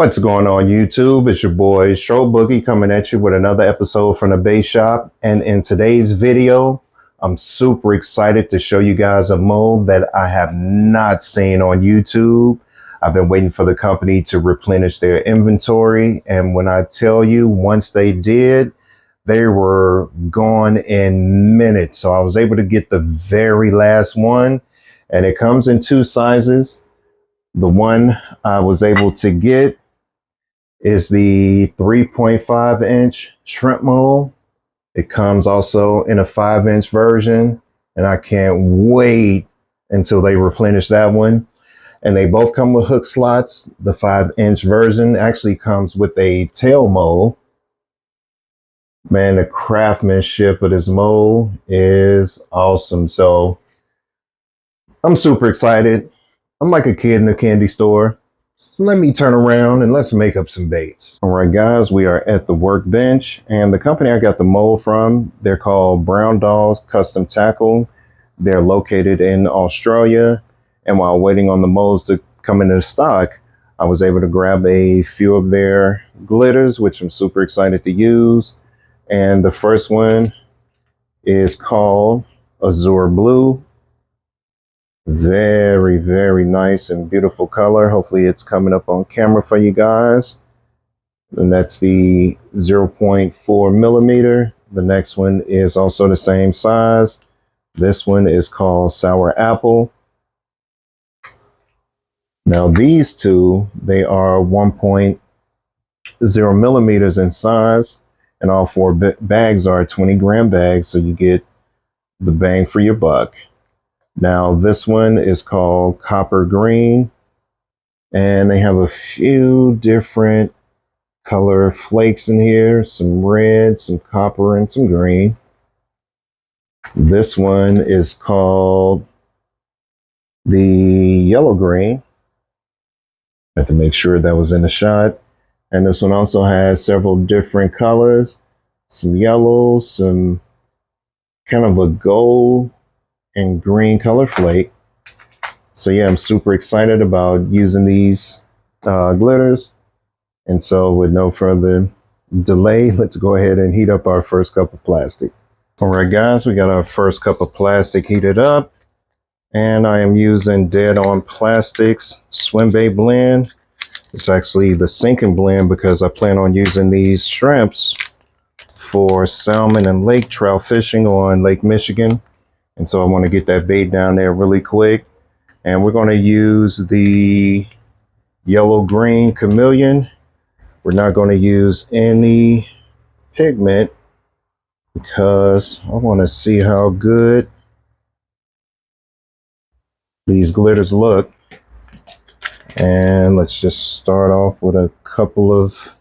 What's going on YouTube? It's your boy Stro Boogie coming at you with another episode from the Base Shop. And in today's video, I'm super excited to show you guys a mold that I have not seen on YouTube. I've been waiting for the company to replenish their inventory. And when I tell you, once they did, they were gone in minutes. So I was able to get the very last one, and it comes in two sizes. The one I was able to get is the 3.5 inch shrimp mold. It comes also in a 5-inch version, and I can't wait until they replenish that one. And they both come with hook slots. The 5-inch version actually comes with a tail mold. Man, the craftsmanship of this mold is awesome. So I'm super excited. I'm like a kid in a candy store. So let me turn around and let's make up some baits. All right, guys, we are at the workbench, and the company I got the mold from, they're called Brown Dolls Custom Tackle. They're located in Australia. And while waiting on the molds to come into stock, I was able to grab a few of their glitters, which I'm super excited to use. And the first one is called Azure Blue. Very, very nice and beautiful color. Hopefully it's coming up on camera for you guys. And that's the 0.4 millimeter. The next one is also the same size. This one is called Sour Apple. Now these two, they are 1.0 millimeters in size, and all four bags are 20-gram bags, so you get the bang for your buck. Now this one is called Copper Green, and they have a few different color flakes in here, some red, some copper, and some green. This one is called the Yellow Green. I have to make sure that was in the shot. And this one also has several different colors, some yellows, some kind of a gold and green color flake. So yeah, I'm super excited about using these glitters. And so with no further delay, let's go ahead and heat up our first cup of plastic. All right, guys, we got our first cup of plastic heated up, and I am using Dead On Plastics Swim Bait Blend. It's actually the sinking blend because I plan on using these shrimps for salmon and lake trout fishing on Lake Michigan. And so I want to get that bait down there really quick. And we're going to use the yellow green chameleon. We're not going to use any pigment because I want to see how good these glitters look. And let's just start off with a couple of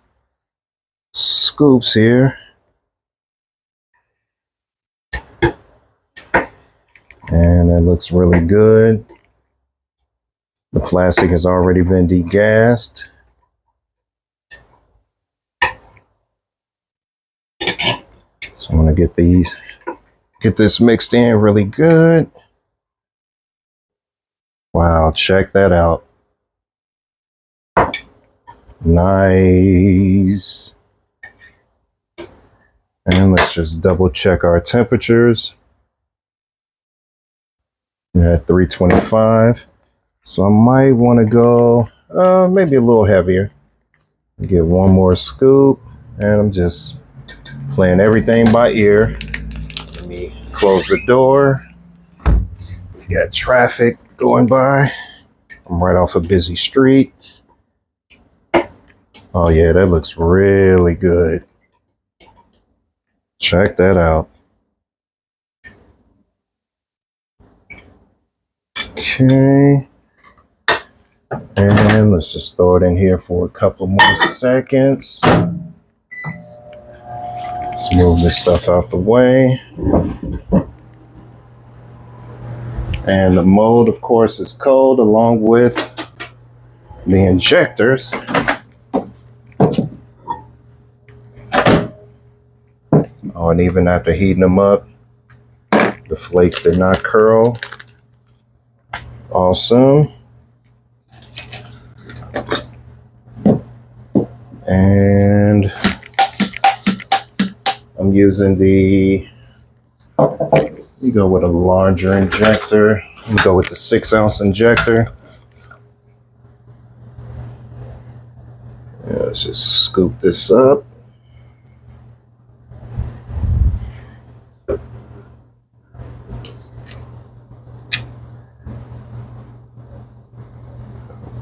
scoops here. And it looks really good. The plastic has already been degassed. So I'm gonna get this mixed in really good. Wow, check that out. Nice. And let's just double check our temperatures. We're at 325. So I might want to go maybe a little heavier. Get one more scoop, and I'm just playing everything by ear. Let me close the door. We got traffic going by. I'm right off a busy street. Oh yeah, that looks really good. Check that out. Okay. And let's just throw it in here for a couple more seconds. Let's move this stuff out the way. And the mold, of course, is cold along with the injectors. Oh, and even after heating them up, the flakes did not curl. Awesome. I'm using you go with a larger injector. You go with the 6-ounce injector. Yeah, let's just scoop this up.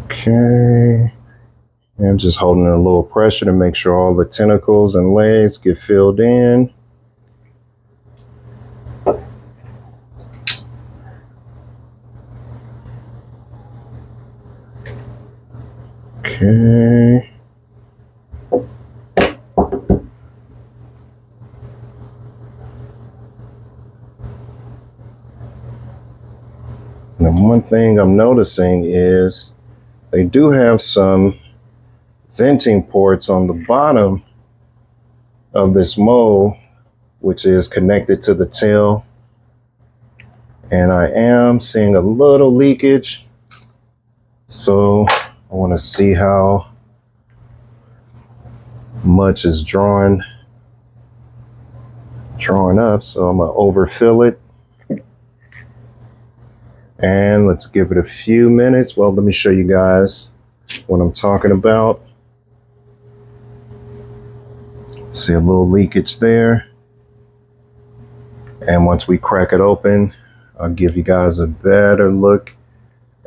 Okay. And just holding a little pressure to make sure all the tentacles and legs get filled in. Okay. And one thing I'm noticing is they do have some venting ports on the bottom of this mold, which is connected to the tail. And I am seeing a little leakage. So I want to see how much is drawn up. So I'm going to overfill it. And let's give it a few minutes. Well, let me show you guys what I'm talking about. See a little leakage there. And once we crack it open, I'll give you guys a better look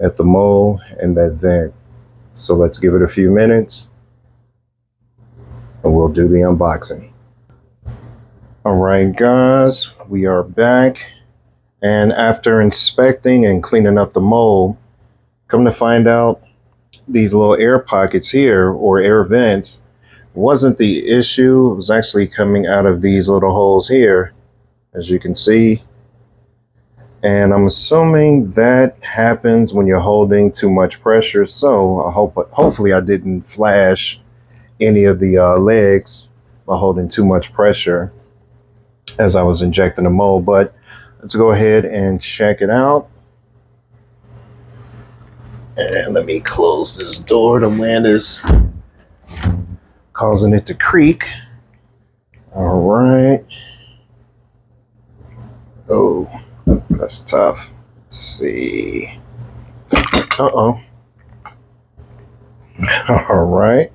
at the mold and that vent. So let's give it a few minutes and we'll do the unboxing. All right, guys, we are back. And after inspecting and cleaning up the mold, come to find out these little air pockets here, or air vents, wasn't the issue. It was actually coming out of these little holes here, as you can see. And I'm assuming that happens when you're holding too much pressure. So hopefully I didn't flash any of the legs by holding too much pressure as I was injecting the mold. But let's go ahead and check it out. And let me close this door. The wind is causing it to creak. All right. Oh, that's tough. Let's see. Uh-oh. All right.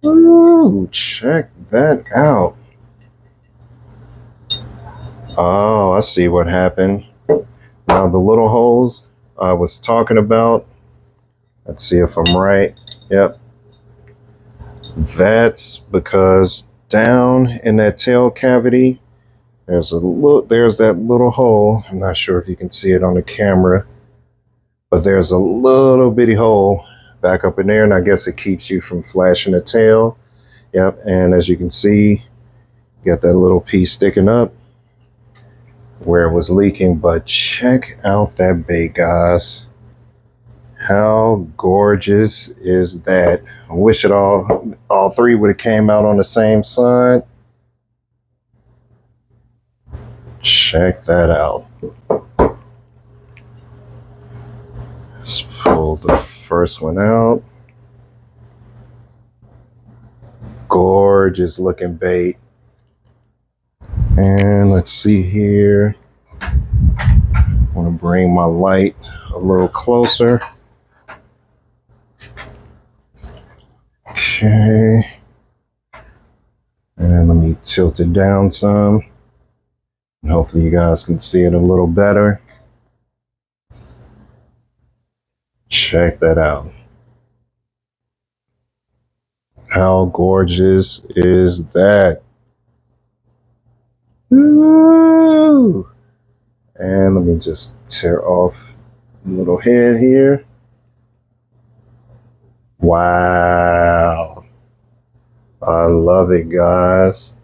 Ooh, check that out. Oh, I see what happened. Now the little holes I was talking about. Let's see if I'm right. Yep. That's because down in that tail cavity, there's that little hole. I'm not sure if you can see it on the camera, but there's a little bitty hole back up in there, and I guess it keeps you from flashing the tail. Yep. And as you can see, you got that little piece sticking up where it was leaking. But check out that bait, guys. How gorgeous is that? I wish it all three would have came out on the same side. Check that out. Let's pull the first one out. Gorgeous looking bait. And let's see here. I want to bring my light a little closer. Okay. And let me tilt it down some. And hopefully you guys can see it a little better. Check that out. How gorgeous is that? Woo! And let me just tear off the little head here. Wow. I love it, guys.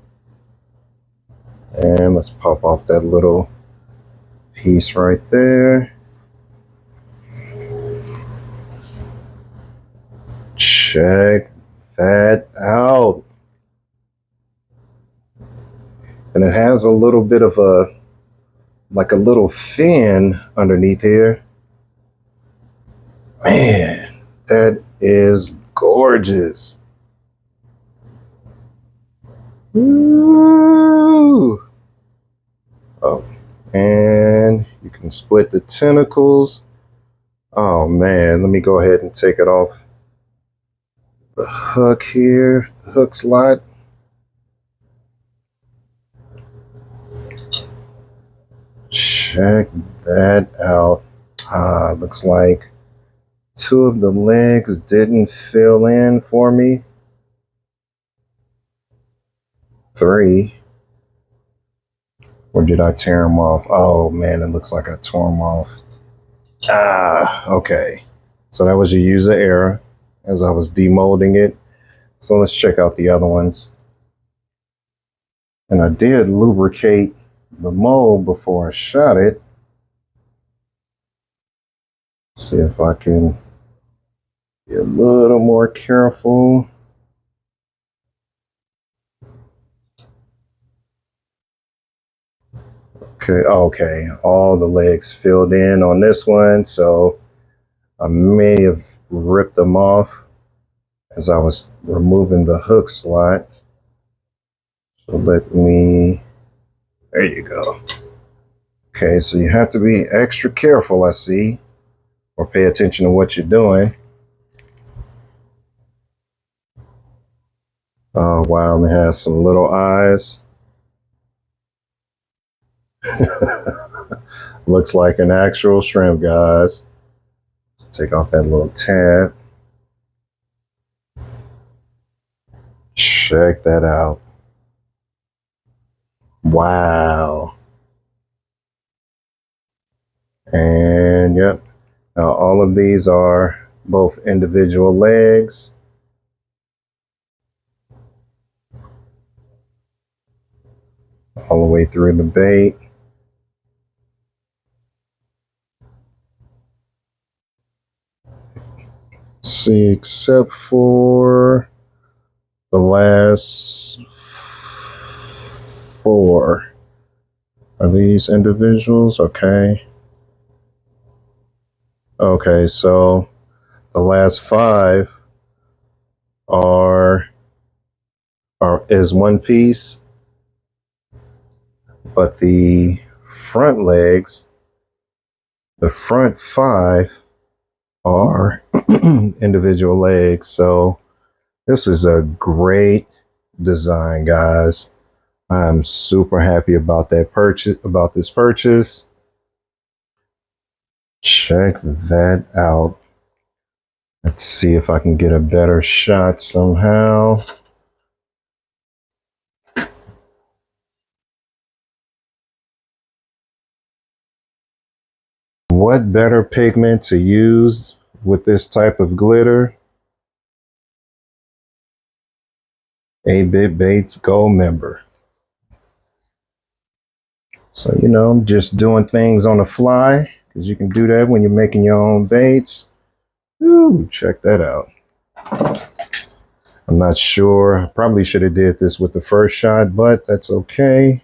And let's pop off that little piece right there. Check that out. And it has a little bit of like a little fin underneath here. Man, that is gorgeous. Ooh. can split the tentacles. Oh man, let me go ahead and take it off the hook here, the hook slot. Check that out. Looks like 2 of the legs didn't fill in for me. 3. Or did I tear them off? Oh man, it looks like I tore them off. Okay. So that was a user error as I was demolding it. So let's check out the other ones. And I did lubricate the mold before I shot it. See if I can be a little more careful. Okay, all the legs filled in on this one, so I may have ripped them off as I was removing the hook slot. So let me, there you go. Okay, so you have to be extra careful, I see, or pay attention to what you're doing. Oh wow, it has some little eyes. Looks like an actual shrimp, guys. Let's take off that little tab. Check that out. Wow. And yep, now all of these are both individual legs. All the way through the bait. See, except for the last 4. Are these individuals? Okay. Okay, so the last 5 is one piece, but the front legs, the front 5 are individual legs. So this is a great design, guys. I'm super happy about this purchase. Check that out. Let's see if I can get a better shot somehow. What better pigment to use with this type of glitter? 8-Bit Baits Gold member. So, you know, I'm just doing things on the fly, because you can do that when you're making your own baits. Ooh, check that out. I'm not sure. I probably should have did this with the first shot, but that's okay.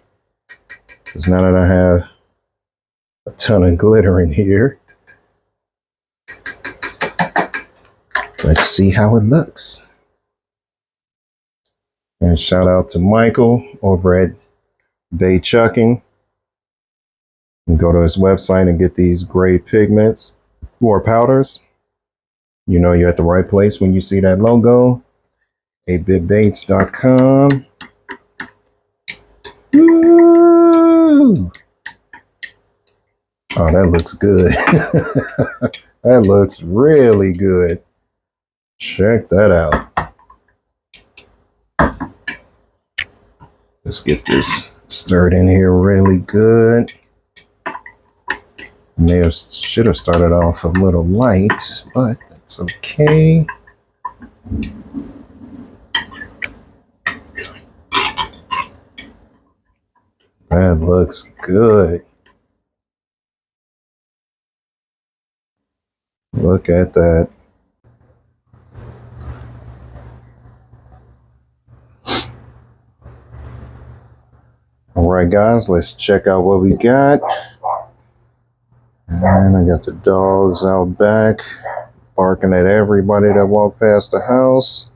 Because now that I have a ton of glitter in here, let's see how it looks. And shout out to Michael over at Bay Chucking. You can go to his website and get these great pigments or powders. You know you're at the right place when you see that logo. 8bitbaits.com. Woo! Oh, that looks good. That looks really good. Check that out. Let's get this stirred in here really good. Should have started off a little light, but that's okay. That looks good. Look at that. All right, guys, let's check out what we got. And I got the dogs out back, barking at everybody that walked past the house.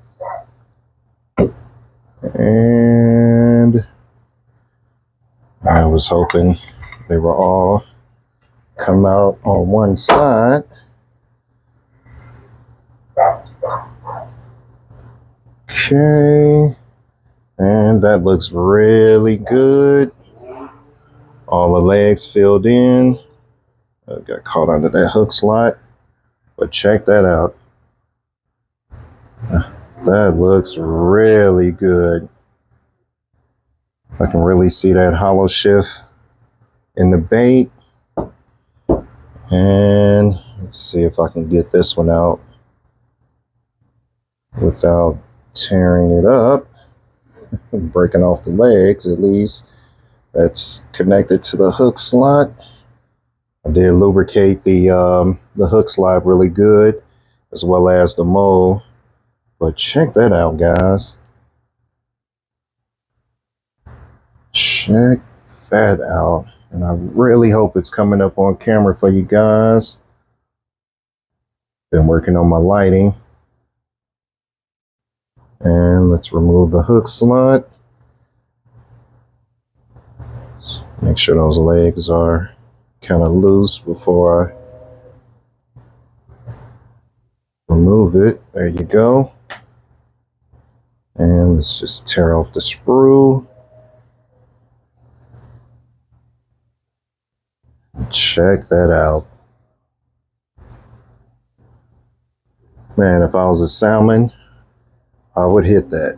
And I was hoping they were all come out on one side. Okay, and that looks really good. All the legs filled in. I got caught under that hook slot, but check that out. That looks really good. I can really see that Holoshift in the bait. And let's see if I can get this one out without tearing it up, breaking off the legs at least. That's connected to the hook slot. I did lubricate the hook slot really good, as well as the mold. But check that out, guys. Check that out. And I really hope it's coming up on camera for you guys. Been working on my lighting. And let's remove the hook slot. Make sure those legs are kind of loose before I remove it. There you go. And let's just tear off the sprue. Check that out. Man, if I was a salmon, I would hit that.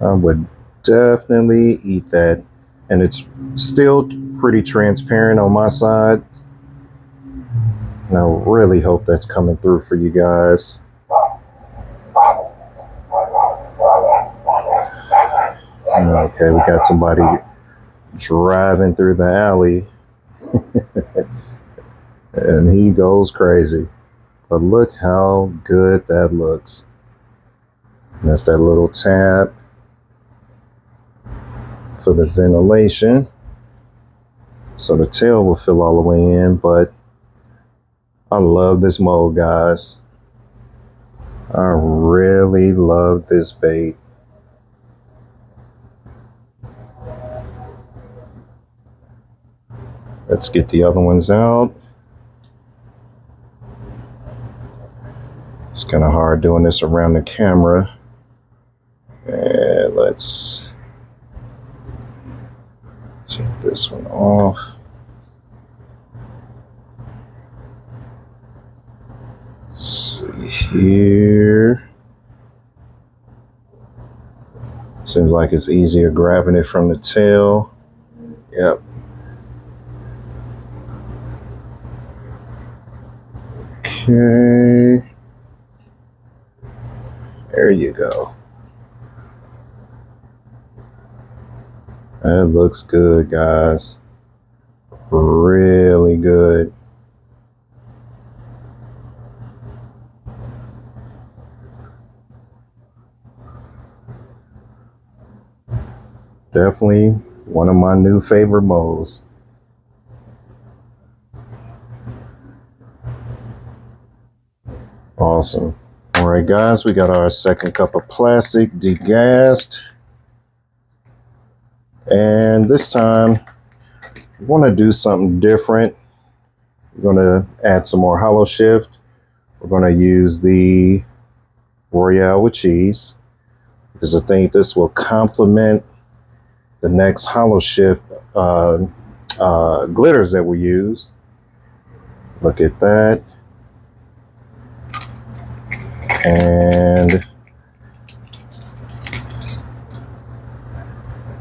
I would definitely eat that. And it's still pretty transparent on my side. And I really hope that's coming through for you guys. Okay, we got somebody driving through the alley. And he goes crazy. But look how good that looks. And that's that little tab for the ventilation. So the tail will fill all the way in, but I love this mold, guys. I really love this bait. Let's get the other ones out. It's kind of hard doing this around the camera. And let's take this one off. Let's see here. Seems like it's easier grabbing it from the tail. Yep. Okay. There you go. That looks good, guys. Really good. Definitely one of my new favorite molds. Awesome. All right, guys, we got our second cup of plastic degassed. And this time, we want to do something different. We're going to add some more Holoshift. We're going to use the Royale with cheese, because I think this will complement the next Holoshift glitters that we use. Look at that. And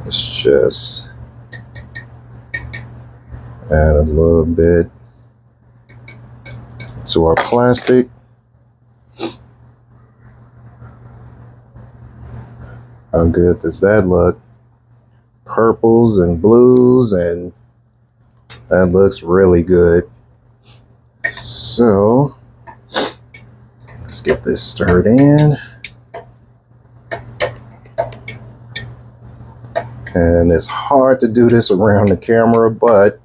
let's just add a little bit to our plastic. How good does that look? Purples and blues, and that looks really good. So let's get this stirred in. And it's hard to do this around the camera, but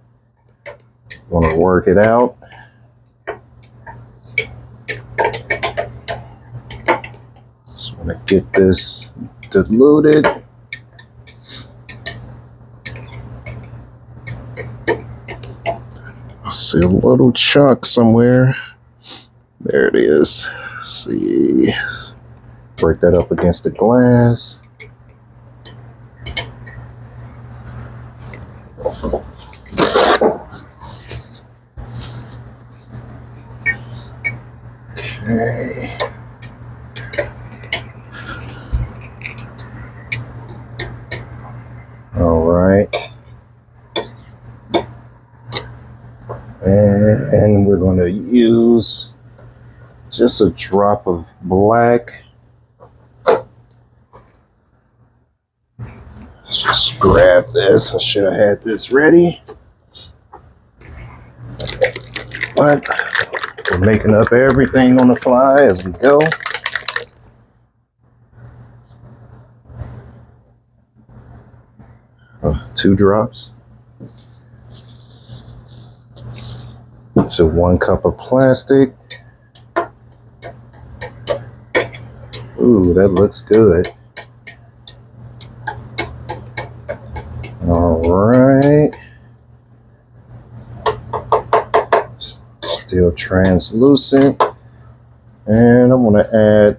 I'm gonna work it out. Just wanna get this diluted. See a little chunk somewhere. There it is. Let's see. Break that up against the glass. Okay. All right. And we're going to use just a drop of black. Let's just grab this. I should have had this ready. But we're making up everything on the fly as we go. Two drops to 1 cup of plastic. Ooh, that looks good. All right. Still translucent. And I'm going to add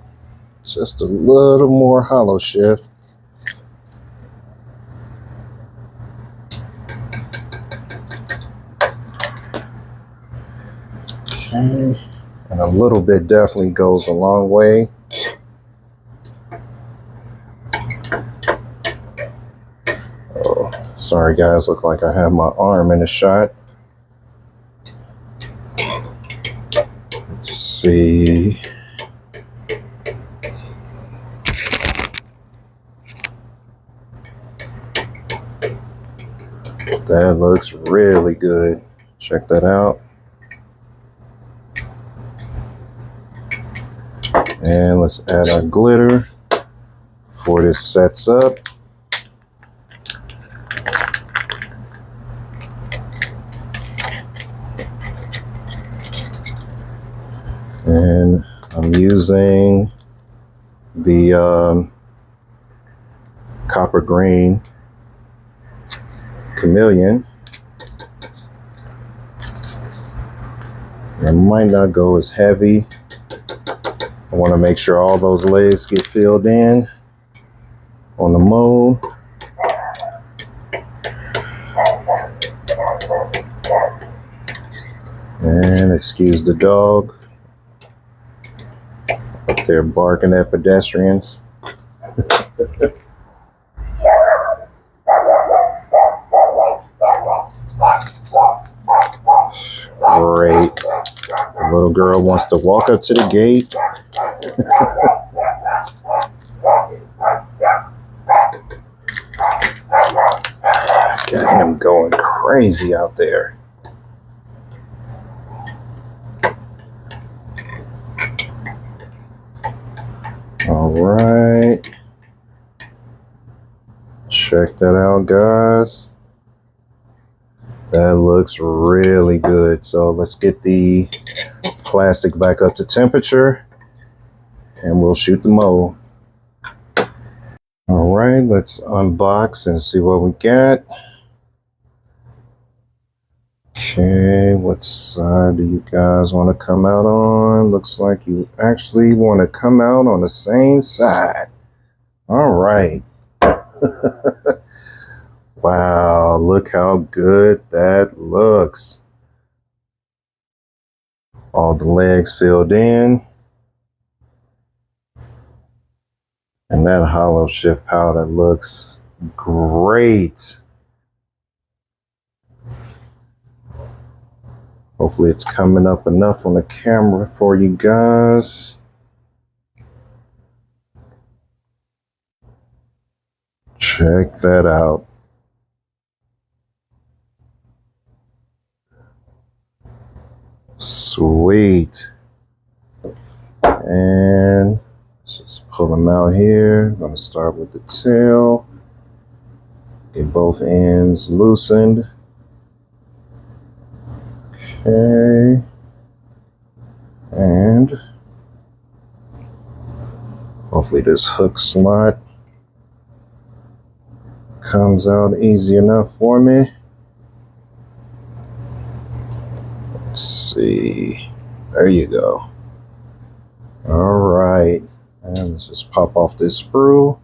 just a little more Holoshift. Okay. And a little bit definitely goes a long way. Oh, sorry guys, look like I have my arm in the shot. Let's see. That looks really good. Check that out. And let's add our glitter before this sets up. And I'm using the copper green chameleon. It might not go as heavy. I want to make sure all those legs get filled in on the mold. And excuse the dog up there barking at pedestrians. Great. The little girl wants to walk up to the gate. Got him going crazy out there. All right. Check that out, guys. That looks really good. So let's get the plastic back up to temperature and we'll shoot the mold. All right, let's unbox and see what we got. Okay, what side do you guys want to come out on? Looks like you actually want to come out on the same side. All right. Wow, look how good that looks. All the legs filled in. And that Holoshift powder looks great. Hopefully it's coming up enough on the camera for you guys. Check that out. Sweet. And let's just pull them out here. I'm going to start with the tail. Get both ends loosened. Okay. And hopefully this hook slot comes out easy enough for me. see. There you go. All right. And let's just pop off this sprue.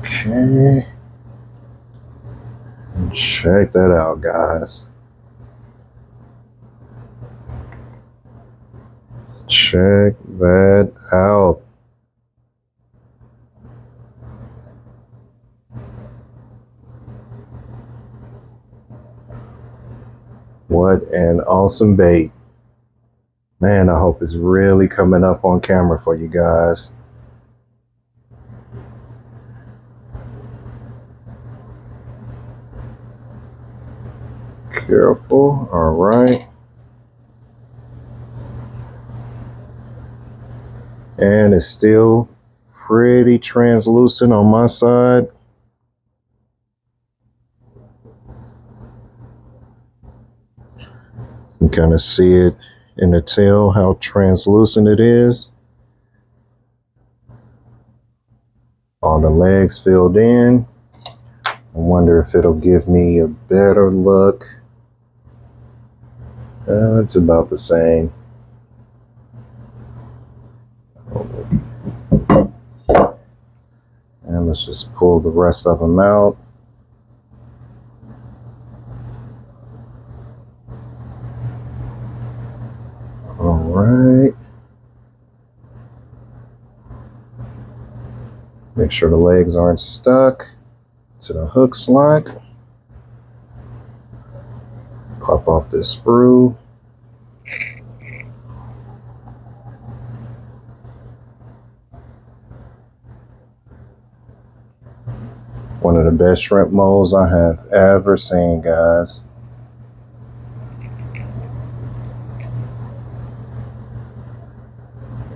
Okay. And check that out, guys. Check that out. What an awesome bait. Man, I hope it's really coming up on camera for you guys. Careful. All right. And it's still pretty translucent on my side. You can kind of see it in the tail, how translucent it is. All the legs filled in. I wonder if it'll give me a better look. It's about the same. And let's just pull the rest of them out. All right. Make sure the legs aren't stuck to the hook slot. Pop off this sprue. One of the best shrimp molds I have ever seen, guys.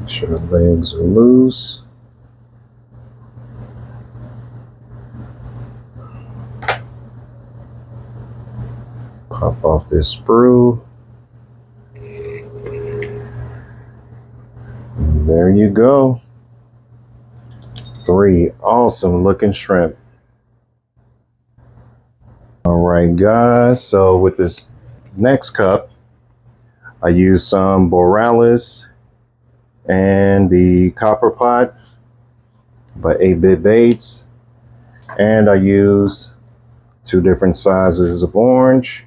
Make sure the legs are loose. Pop off this sprue. And there you go. 3 awesome looking shrimp. All right, guys. So with this next cup, I use some Borealis and the Copper Pot by 8-Bit Baits. And I use 2 different sizes of orange.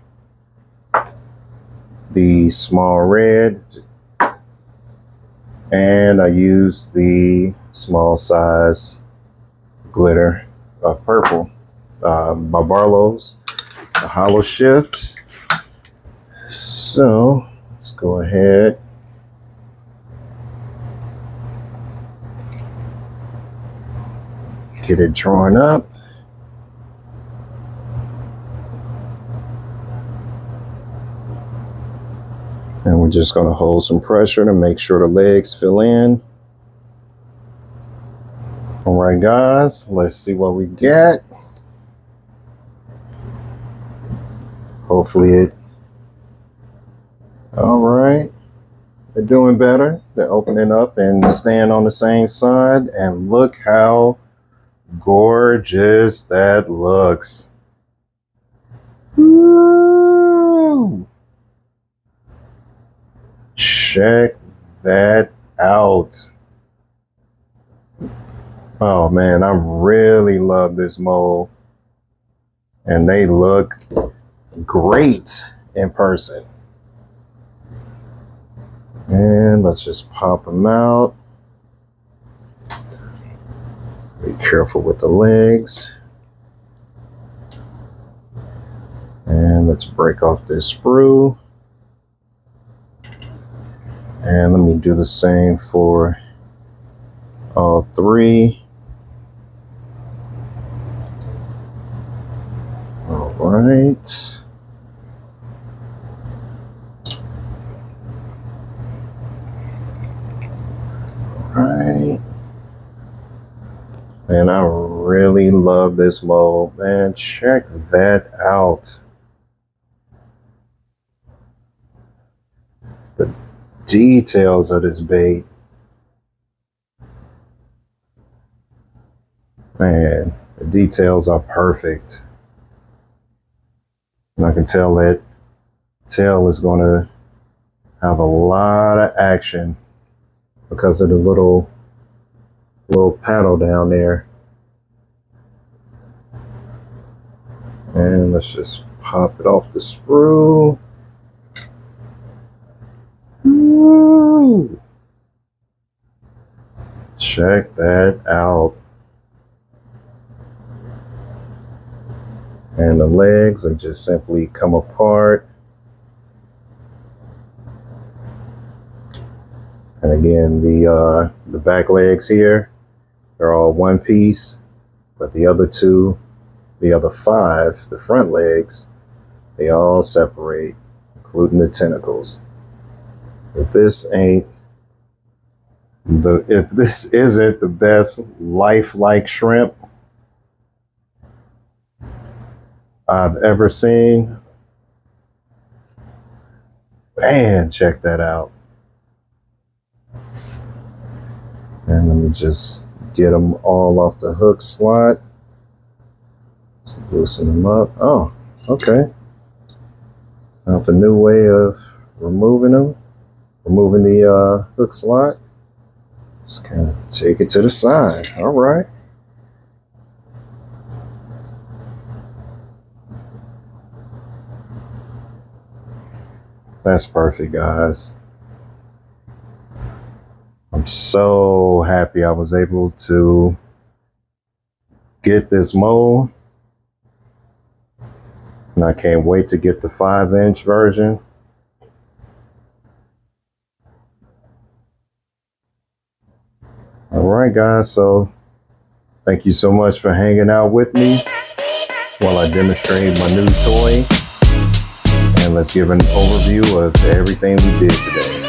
The small red. And I use the small size glitter of purple by Barlow's, the Holoshift. So let's go ahead. Get it drawn up. And we're just going to hold some pressure to make sure the legs fill in. All right, guys, let's see what we get. Hopefully it. All right. They're doing better. They're opening up and staying on the same side. And look how gorgeous that looks. Woo! Check that out. Oh man, I really love this mold. And they look great in person. And let's just pop them out. Be careful with the legs. And let's break off this sprue. And let me do the same for all 3. All right. All right. And I really love this mold, man. Check that out. The details of this bait. Man, the details are perfect. And I can tell that tail is going to have a lot of action because of the little paddle down there. And let's just pop it off the sprue. Woo! Check that out. And the legs are just simply come apart. And again, the back legs here, they're all one piece, but the other five, the front legs, they all separate, including the tentacles. If this isn't the best lifelike shrimp I've ever seen, man, check that out. And let me just get them all off the hook slot. So loosen them up. Oh, okay. Now the new way of removing the hook slot. Just kind of take it to the side. All right. That's perfect, guys. I'm so happy I was able to get this mold. And I can't wait to get the 5-inch version. All right, guys. So thank you so much for hanging out with me while I demonstrate my new toy. And let's give an overview of everything we did today.